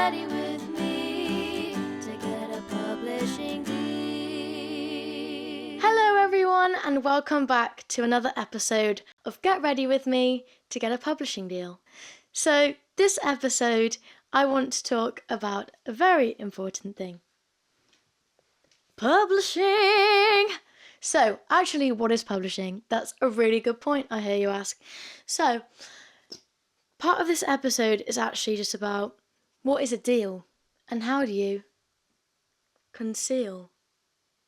ready with me to get a publishing deal. Hello everyone, and welcome back to another episode of Get Ready With Me to Get a Publishing Deal. So this episode I want to talk about a very important thing. Publishing! So actually, what is publishing? That's a really good point, I hear you ask. So part of this episode is actually just about what is a deal and how do you conceal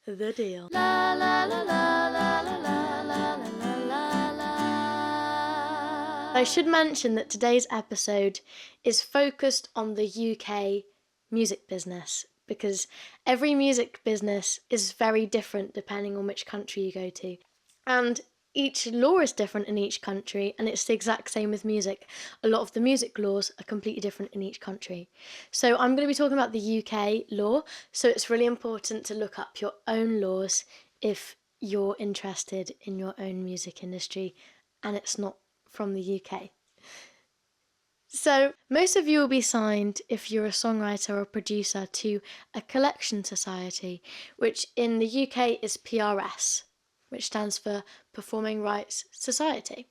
the deal. La la la la la la la la la la la. I should mention that today's episode is focused on the UK music business because every music business is very different depending on which country you go to. And each law is different in each country, and it's the exact same with music. A lot of the music laws are completely different in each country. So I'm going to be talking about the UK law, so it's really important to look up your own laws if you're interested in your own music industry and it's not from the UK. So most of you will be signed, if you're a songwriter or a producer, to a collection society, which in the UK is PRS, which stands for Performing Rights Society.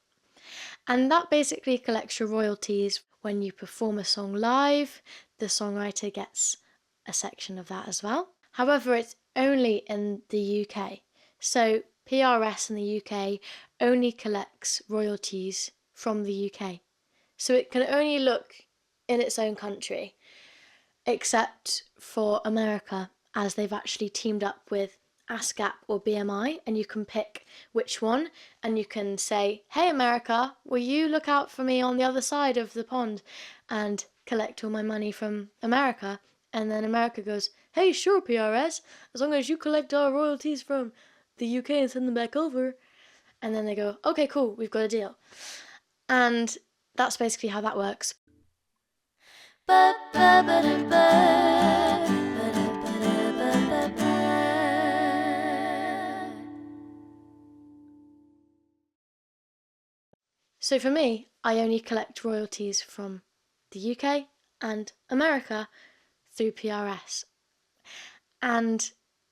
And that basically collects your royalties. When you perform a song live, the songwriter gets a section of that as well. However, it's only in the UK. So PRS in the UK only collects royalties from the UK. So it can only look in its own country, except for America, as they've actually teamed up with ASCAP or BMI, and you can pick which one, and you can say, hey America, will you look out for me on the other side of the pond and collect all my money from America? And then America goes, hey, sure, PRS, as long as you collect our royalties from the UK and send them back over. And then they go, okay, cool, we've got a deal. And that's basically how that works. So for me, I only collect royalties from the UK and America through PRS. And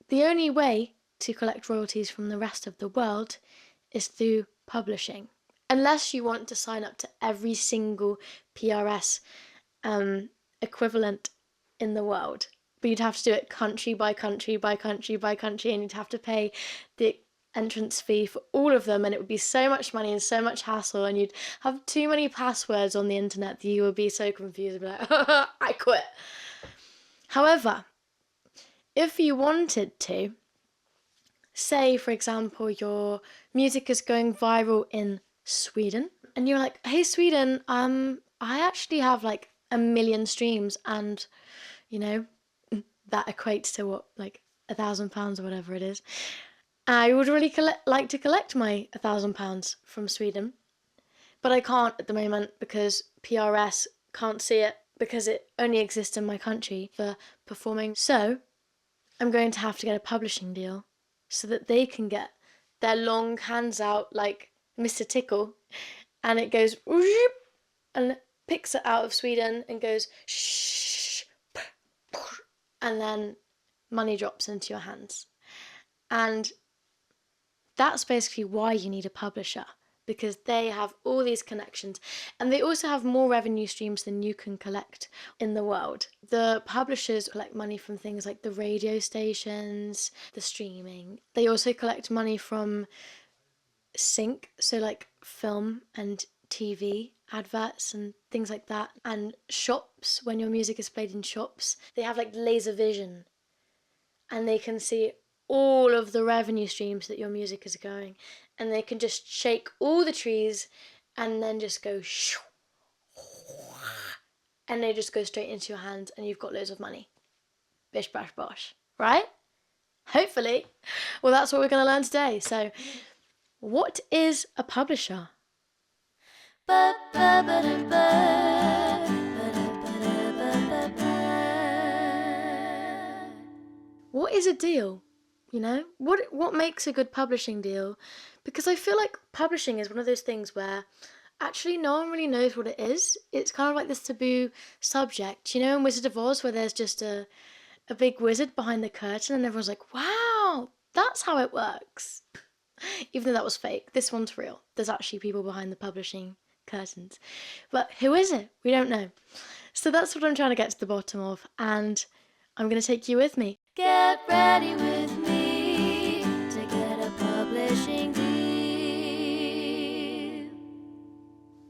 the only way to collect royalties from the rest of the world is through publishing. Unless you want to sign up to every single PRS equivalent in the world. But you'd have to do it country by country by country by country, and you'd have to pay the entrance fee for all of them, and it would be so much money and so much hassle, and you'd have too many passwords on the internet that you would be so confused, like, I quit. However, if you wanted to, say for example your music is going viral in Sweden, and you're like, hey Sweden, I actually have like 1 million streams, and you know that equates to what, like £1,000 or whatever it is. I would really like to collect my £1,000 from Sweden, but I can't at the moment because PRS can't see it because it only exists in my country for performing. So I'm going to have to get a publishing deal so that they can get their long hands out like Mr. Tickle, and it goes and picks it out of Sweden and goes shh, and then money drops into your hands. And that's basically why you need a publisher, because they have all these connections, and they also have more revenue streams than you can collect in the world. The publishers collect money from things like the radio stations, the streaming. They also collect money from sync, so like film and TV adverts and things like that, and shops. When your music is played in shops, they have like laser vision, and they can see all of the revenue streams that your music is going, and they can just shake all the trees and then just go shoo, and they just go straight into your hands, and you've got loads of money. Bish bash bosh, right? Hopefully. Well, that's what we're going to learn today. So what is a publisher? What is a deal? You know, what makes a good publishing deal? Because I feel like publishing is one of those things where Actually, no one really knows what it is. It's kind of like this taboo subject, you know, in Wizard of Oz, where there's just a big wizard behind the curtain, and everyone's like, wow, that's how it works. Even though that was fake, this one's real. There's actually people behind the publishing curtains. But who is it? We don't know. So that's what I'm trying to get to the bottom of, and I'm going to take you with me. Get ready with me to get a publishing deal.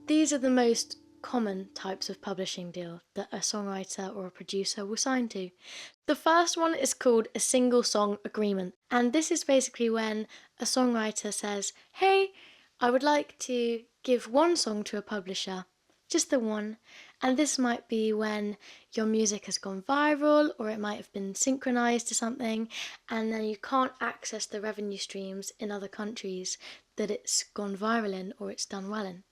These are the most common types of publishing deal that a songwriter or a producer will sign to. The first one is called a single song agreement, and this is basically when a songwriter says, hey, I would like to give one song to a publisher, just the one, and this might be when your music has gone viral or it might have been synchronized to something, and then you can't access the revenue streams in other countries that it's gone viral in or it's done well in.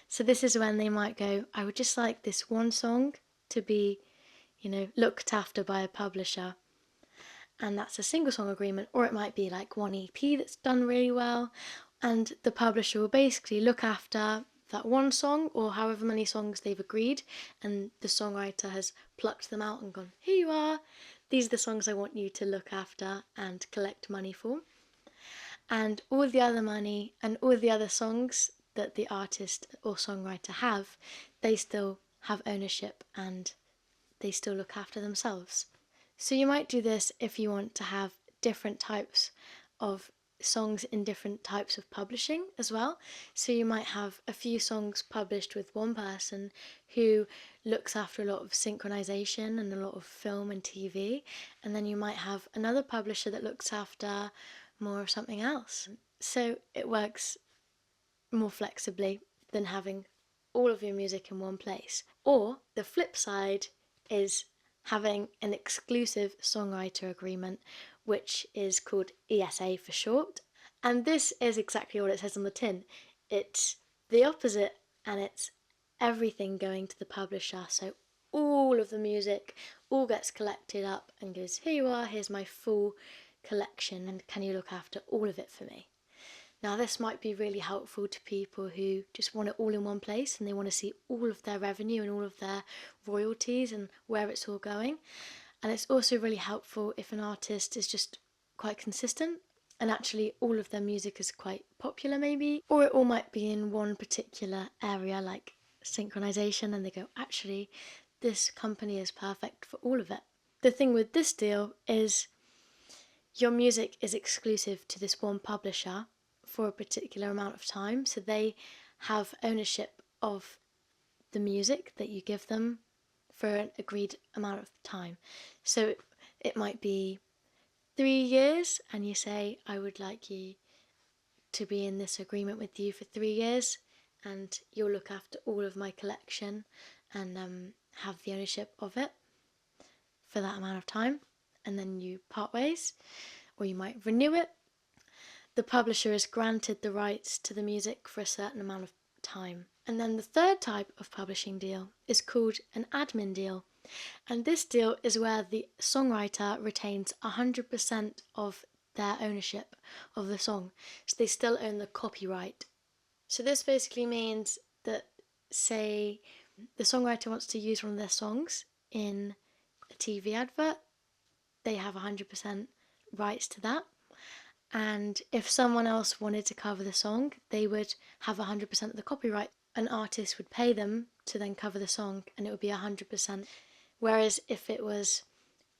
So this is when they might go, I would just like this one song to be, looked after by a publisher. And that's a single song agreement, or it might be like one EP that's done really well, and the publisher will basically look after that one song or however many songs they've agreed, and the songwriter has plucked them out and gone, here you are, these are the songs I want you to look after and collect money for. And all the other money and all the other songs that the artist or songwriter have, they still have ownership and they still look after themselves. So you might do this if you want to have different types of songs in different types of publishing as well. So you might have a few songs published with one person who looks after a lot of synchronization and a lot of film and TV, and then you might have another publisher that looks after more of something else. So it works more flexibly than having all of your music in one place. Or the flip side is having an exclusive songwriter agreement, which is called ESA for short. And this is exactly what it says on the tin. It's the opposite, and it's everything going to the publisher. So all of the music all gets collected up and goes, here you are, here's my full collection, and can you look after all of it for me? Now this might be really helpful to people who just want it all in one place and they want to see all of their revenue and all of their royalties and where it's all going. And it's also really helpful if an artist is just quite consistent and actually all of their music is quite popular maybe, or it all might be in one particular area like synchronization and they go, actually this company is perfect for all of it. The thing with this deal is your music is exclusive to this one publisher for a particular amount of time, so they have ownership of the music that you give them for an agreed amount of time. So it might be 3 years and you say, I would like you to be in this agreement with you for 3 years and you'll look after all of my collection and have the ownership of it for that amount of time, and then you part ways, or you might renew it. The publisher is granted the rights to the music for a certain amount of time. And then the third type of publishing deal is called an admin deal. And this deal is where the songwriter retains 100% of their ownership of the song. So they still own the copyright. So this basically means that, say, the songwriter wants to use one of their songs in a TV advert, they have 100% rights to that. And if someone else wanted to cover the song, they would have 100% of the copyright. An artist would pay them to then cover the song and it would be 100%. Whereas if it was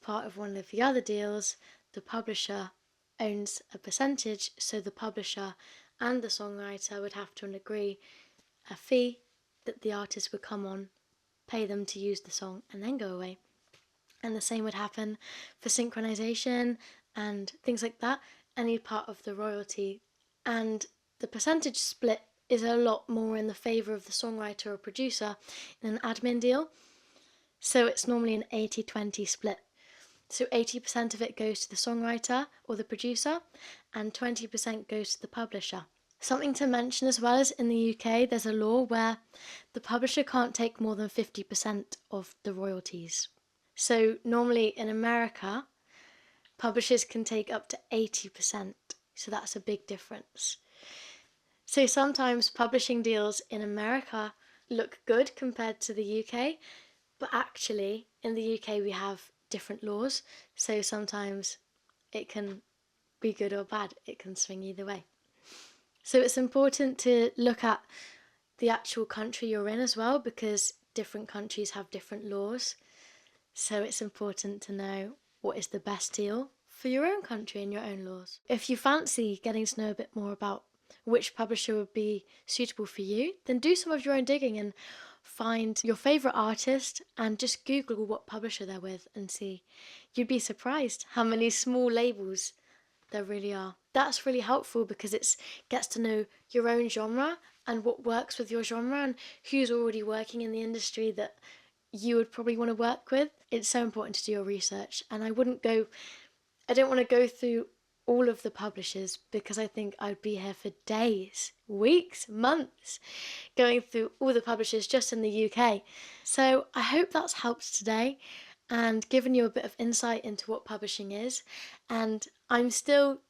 part of one of the other deals, the publisher owns a percentage, so the publisher and the songwriter would have to agree a fee that the artist would come on, pay them to use the song and then go away. And the same would happen for synchronization and things like that, any part of the royalty. And the percentage split is a lot more in the favour of the songwriter or producer in an admin deal. So it's normally an 80-20 split. So 80% of it goes to the songwriter or the producer and 20% goes to the publisher. Something to mention as well is in the UK there's a law where the publisher can't take more than 50% of the royalties. So normally in America, publishers can take up to 80%, so that's a big difference. So sometimes publishing deals in America look good compared to the UK, but actually in the UK we have different laws, so sometimes it can be good or bad, it can swing either way. So it's important to look at the actual country you're in as well, because different countries have different laws. So it's important to know what is the best deal for your own country and your own laws. If you fancy getting to know a bit more about which publisher would be suitable for you, then do some of your own digging and find your favourite artist and just Google what publisher they're with and see. You'd be surprised how many small labels there really are. That's really helpful because it gets to know your own genre and what works with your genre and who's already working in the industry that you would probably want to work with. It's so important to do your research, and I don't want to go through all of the publishers because I think I'd be here for days, weeks, months going through all the publishers just in the UK. So I hope that's helped today and given you a bit of insight into what publishing is. And I'm still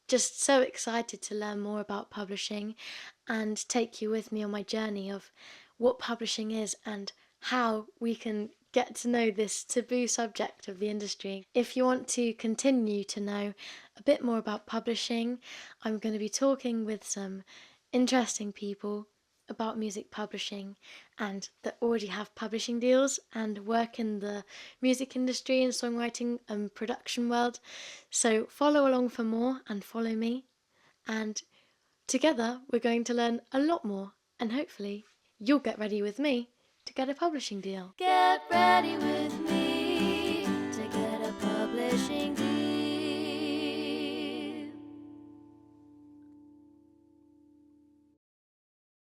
just so excited to learn more about publishing and take you with me on my journey of what publishing is and how we can get to know this taboo subject of the industry. If you want to continue to know a bit more about publishing, I'm going to be talking with some interesting people about music publishing and that already have publishing deals and work in the music industry and songwriting and production world. So follow along for more and follow me, and together we're going to learn a lot more, and hopefully you'll get ready with me to get a publishing deal. Get ready with me.